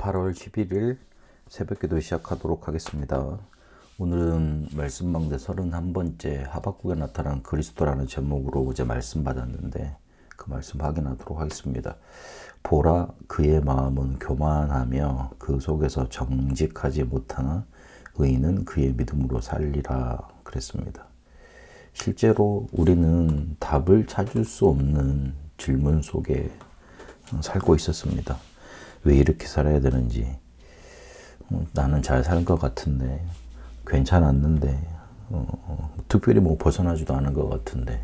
8월 11일 새벽기도 시작하도록 하겠습니다. 오늘은 말씀방대 31번째 하박국에 나타난 그리스도라는 제목으로 어제 말씀 받았는데 그 말씀 확인하도록 하겠습니다. 보라, 그의 마음은 교만하며 그 속에서 정직하지 못하나 의인은 그의 믿음으로 살리라 그랬습니다. 실제로 우리는 답을 찾을 수 없는 질문 속에 살고 있었습니다. 왜 이렇게 살아야 되는지, 나는 잘 살 것 같은데, 괜찮았는데, 특별히 뭐 벗어나지도 않은 것 같은데,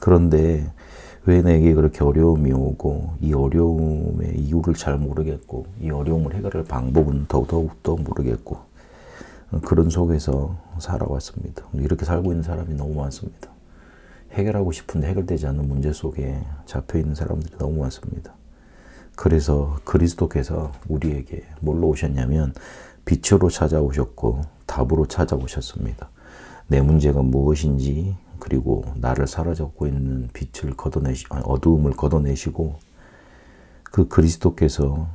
그런데 왜 내게 그렇게 어려움이 오고, 이 어려움의 이유를 잘 모르겠고, 이 어려움을 해결할 방법은 더욱더 모르겠고, 그런 속에서 살아왔습니다. 이렇게 살고 있는 사람이 너무 많습니다. 해결하고 싶은데 해결되지 않는 문제 속에 잡혀있는 사람들이 너무 많습니다. 그래서 그리스도께서 우리에게 뭘로 오셨냐면 빛으로 찾아오셨고 답으로 찾아오셨습니다. 내 문제가 무엇인지, 그리고 나를 사로잡고 있는 빛을 어두움을 걷어내시고 그 그리스도께서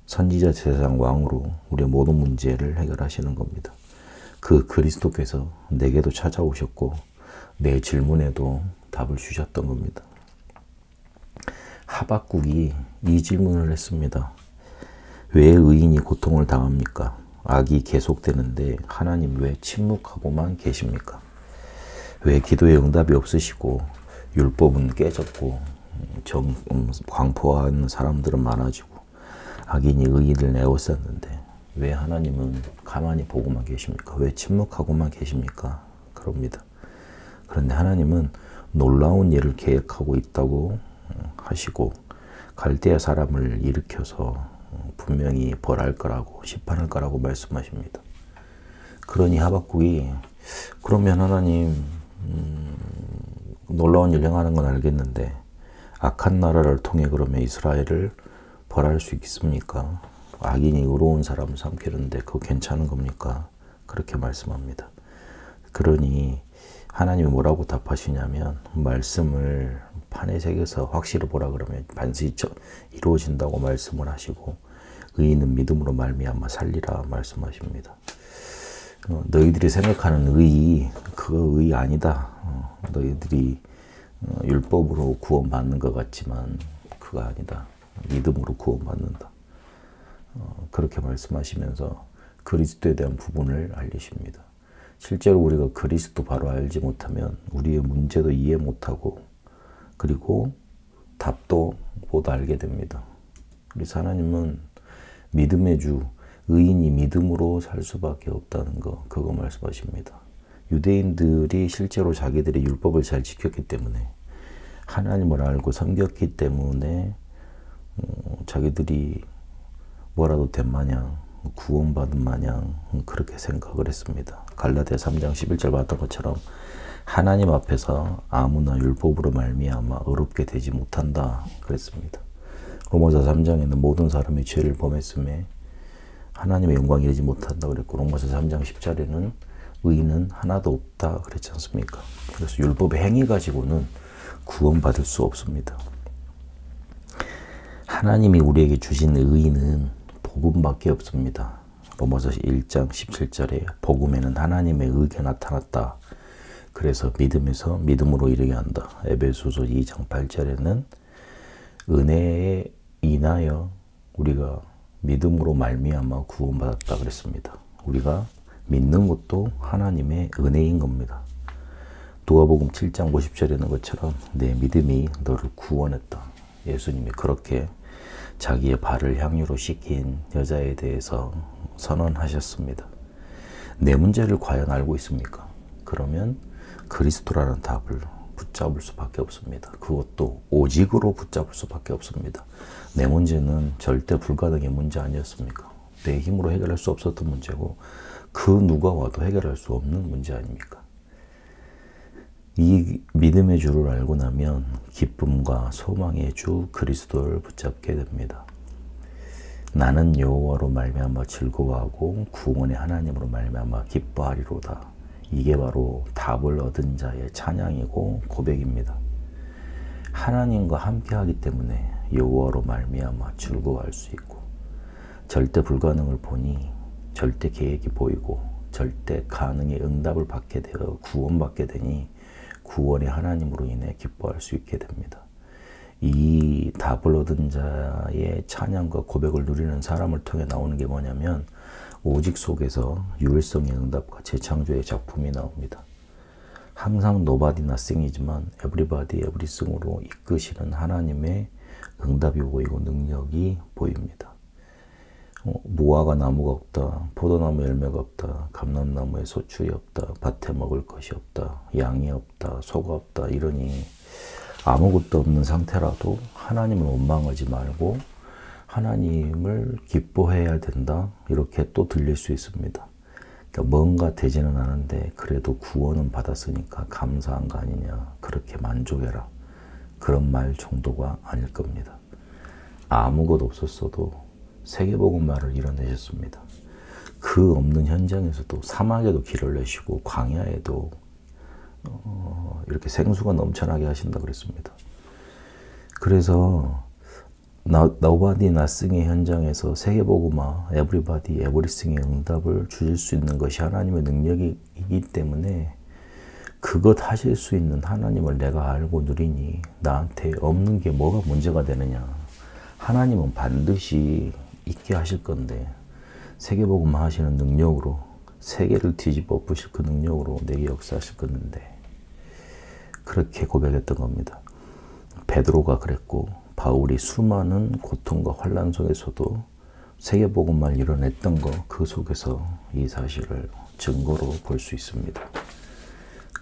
선지자 제사장 왕으로 우리의 모든 문제를 해결하시는 겁니다. 그 그리스도께서 내게도 찾아오셨고 내 질문에도 답을 주셨던 겁니다. 하박국이 이 질문을 했습니다. 왜 의인이 고통을 당합니까? 악이 계속되는데 하나님 왜 침묵하고만 계십니까? 왜 기도에 응답이 없으시고 율법은 깨졌고 광포하는 사람들은 많아지고 악인이 의인을 내어쌌는데 왜 하나님은 가만히 보고만 계십니까? 왜 침묵하고만 계십니까? 그럽니다. 그런데 하나님은 놀라운 일을 계획하고 있다고 하시고 갈대아 사람을 일으켜서 분명히 벌할 거라고, 심판할 거라고 말씀하십니다. 그러니 하박국이 그러면 하나님 놀라운 일 행하는 건 알겠는데 악한 나라를 통해 그러면 이스라엘을 벌할 수 있습니까? 악인이 의로운 사람을 삼키는데 그거 괜찮은 겁니까? 그렇게 말씀합니다. 그러니 하나님이 뭐라고 답하시냐면 말씀을 판에 새겨서 확실히 보라 그러면 반드시 이루어진다고 말씀을 하시고 의인은 믿음으로 말미암아 살리라 말씀하십니다. 너희들이 생각하는 의의, 그거 의의 아니다. 너희들이 율법으로 구원받는 것 같지만 그거 아니다. 믿음으로 구원받는다. 그렇게 말씀하시면서 그리스도에 대한 부분을 알리십니다. 실제로 우리가 그리스도 바로 알지 못하면 우리의 문제도 이해 못하고 그리고 답도 못 알게 됩니다. 그래서 하나님은 믿음의 주, 의인이 믿음으로 살 수밖에 없다는 거, 그거 말씀하십니다. 유대인들이 실제로 자기들이 율법을 잘 지켰기 때문에 하나님을 알고 섬겼기 때문에 자기들이 뭐라도 된 마냥 구원받은 마냥 그렇게 생각을 했습니다. 갈라디아 3장 11절 봤던 것처럼 하나님 앞에서 아무나 율법으로 말미암아 의롭게 되지 못한다 그랬습니다. 로마서 3장에는 모든 사람이 죄를 범했음에 하나님의 영광이 되지 못한다 그랬고 로마서 3장 10절에는 의인은 하나도 없다 그랬지 않습니까? 그래서 율법의 행위 가지고는 구원받을 수 없습니다. 하나님이 우리에게 주신 의인은 복음밖에 없습니다. 로마서 1장 17절에 복음에는 하나님의 의가 나타났다. 그래서 믿음에서 믿음으로 이르게 한다. 에베소서 2장 8절에는 은혜에 인하여 우리가 믿음으로 말미암아 구원받았다 그랬습니다. 우리가 믿는 것도 하나님의 은혜인 겁니다. 누가복음 7장 50절에 있는 것처럼 내 믿음이 너를 구원했다. 예수님이 그렇게 자기의 발을 향유로 씻긴 여자에 대해서 선언하셨습니다. 내 문제를 과연 알고 있습니까? 그러면 그리스도라는 답을 붙잡을 수밖에 없습니다. 그것도 오직으로 붙잡을 수밖에 없습니다. 내 문제는 절대 불가능의 문제 아니었습니까? 내 힘으로 해결할 수 없었던 문제고 그 누가 와도 해결할 수 없는 문제 아닙니까? 이 믿음의 주를 알고 나면 기쁨과 소망의 주 그리스도를 붙잡게 됩니다. 나는 여호와로 말미암아 즐거워하고 구원의 하나님으로 말미암아 기뻐하리로다. 이게 바로 답을 얻은 자의 찬양이고 고백입니다. 하나님과 함께하기 때문에 여호와로 말미암아 즐거워할 수 있고, 절대 불가능을 보니 절대 계획이 보이고 절대 가능의 응답을 받게 되어 구원받게 되니 구원의 하나님으로 인해 기뻐할 수 있게 됩니다. 이 답을 얻은 자의 찬양과 고백을 누리는 사람을 통해 나오는 게 뭐냐면, 오직 속에서 유일성의 응답과 재창조의 작품이 나옵니다. 항상 nobody nothing이지만 everybody everything으로 이끄시는 하나님의 응답이 보이고 능력이 보입니다. 무화과 나무가 없다, 포도나무 열매가 없다, 감람나무에 소출이 없다, 밭에 먹을 것이 없다, 양이 없다, 소가 없다, 이러니 아무것도 없는 상태라도 하나님을 원망하지 말고 하나님을 기뻐해야 된다, 이렇게 또 들릴 수 있습니다. 그러니까 뭔가 되지는 않은데 그래도 구원은 받았으니까 감사한 거 아니냐, 그렇게 만족해라, 그런 말 정도가 아닐 겁니다. 아무것도 없었어도 세계복음화를 이뤄내셨습니다. 그 없는 현장에서도 사막에도 길을 내시고 광야에도 이렇게 생수가 넘쳐나게 하신다 그랬습니다. 그래서 nobody nothing의 현장에서 세계복음화 everybody everything의 응답을 주실 수 있는 것이 하나님의 능력이기 때문에 그것 하실 수 있는 하나님을 내가 알고 누리니 나한테 없는 게 뭐가 문제가 되느냐. 하나님은 반드시 있게 하실 건데 세계복음화 하시는 능력으로 세계를 뒤집어 엎으실 그 능력으로 내게 역사하실 건데, 그렇게 고백했던 겁니다. 베드로가 그랬고 바울이 수많은 고통과 환난 속에서도 세계복음화를 이뤄냈던 거, 그 속에서 이 사실을 증거로 볼 수 있습니다.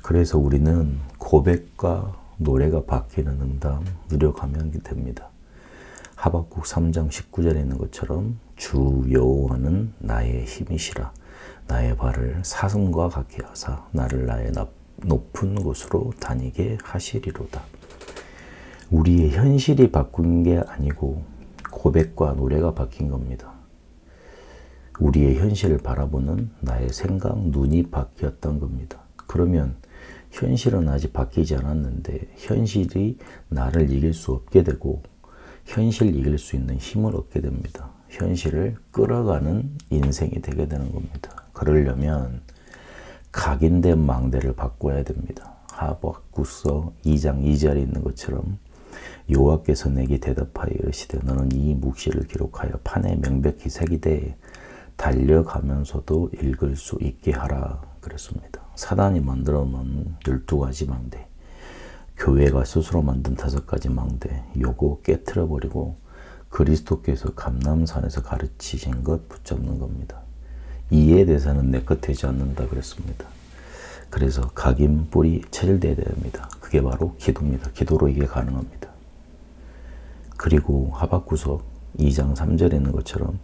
그래서 우리는 고백과 노래가 바뀌는 응답 누려가면 됩니다. 하박국 3장 19절에 있는 것처럼 주 여호와는 나의 힘이시라, 나의 발을 사슴과 같게 하사 나를 나의 높은 곳으로 다니게 하시리로다. 우리의 현실이 바뀐 게 아니고 고백과 노래가 바뀐 겁니다. 우리의 현실을 바라보는 나의 생각, 눈이 바뀌었던 겁니다. 그러면 현실은 아직 바뀌지 않았는데 현실이 나를 이길 수 없게 되고 현실을 이길 수 있는 힘을 얻게 됩니다. 현실을 끌어가는 인생이 되게 되는 겁니다. 그러려면 각인된 망대를 바꿔야 됩니다. 하박국서 2장 2절에 있는 것처럼 여호와께서 내게 대답하여 이르시되 너는 이 묵시를 기록하여 판에 명백히 새기되 달려가면서도 읽을 수 있게 하라 그랬습니다. 사단이 만들어 놓은 12가지 망대, 교회가 스스로 만든 5가지 망대, 요거 깨트려 버리고 그리스도께서 감람산에서 가르치신 것 붙잡는 겁니다. 이에 대해서는 내 것 되지 않는다 그랬습니다. 그래서 각인 뿌리 체질돼야 됩니다. 그게 바로 기도입니다. 기도로 이게 가능합니다. 그리고 하박구서 2장 3절에 있는 것처럼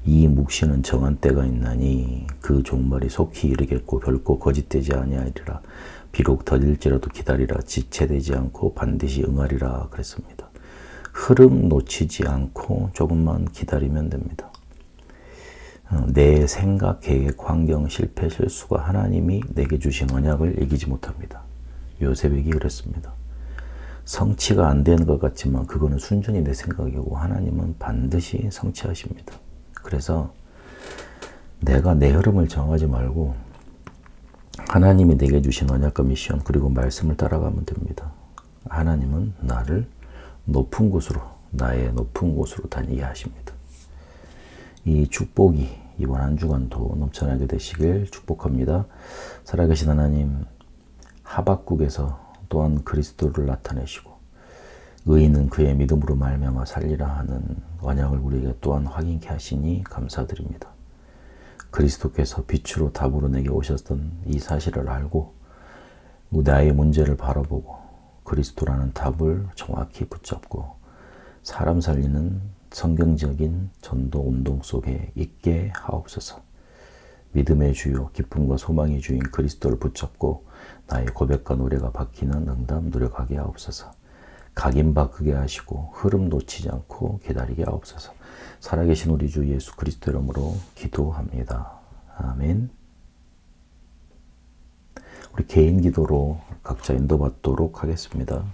이 묵시는 정한 때가 있나니 그 종말이 속히 이르겠고 결코 거짓되지 아니하리라. 비록 더딜지라도 기다리라. 지체되지 않고 반드시 응하리라 그랬습니다. 흐름 놓치지 않고 조금만 기다리면 됩니다. 내 생각, 계획, 환경, 실패, 실수가 하나님이 내게 주신 언약을 이기지 못합니다. 요셉에게 그랬습니다. 성취가 안 되는 것 같지만 그거는 순전히 내 생각이고 하나님은 반드시 성취하십니다. 그래서 내가 내 흐름을 정하지 말고 하나님이 내게 주신 언약과 미션 그리고 말씀을 따라가면 됩니다. 하나님은 나를 높은 곳으로, 나의 높은 곳으로 다니게 하십니다. 이 축복이 이번 한 주간도 넘쳐나게 되시길 축복합니다. 살아계신 하나님, 하박국에서 또한 그리스도를 나타내시고 의인은 그의 믿음으로 말미암아 살리라 하는 언약을 우리에게 또한 확인케 하시니 감사드립니다. 그리스도께서 빛으로 답으로 내게 오셨던 이 사실을 알고 나의 문제를 바라보고 그리스도라는 답을 정확히 붙잡고 사람 살리는 성경적인 전도 운동 속에 있게 하옵소서. 믿음의 주요 기쁨과 소망의 주인 그리스도를 붙잡고 나의 고백과 노래가 바뀌는 응답 누려가게 하옵소서. 각인 바꾸게 하시고 흐름 놓치지 않고 기다리게 하옵소서. 살아계신 우리 주 예수 그리스도 이름으로 기도합니다. 아멘. 우리 개인 기도로 각자 인도받도록 하겠습니다.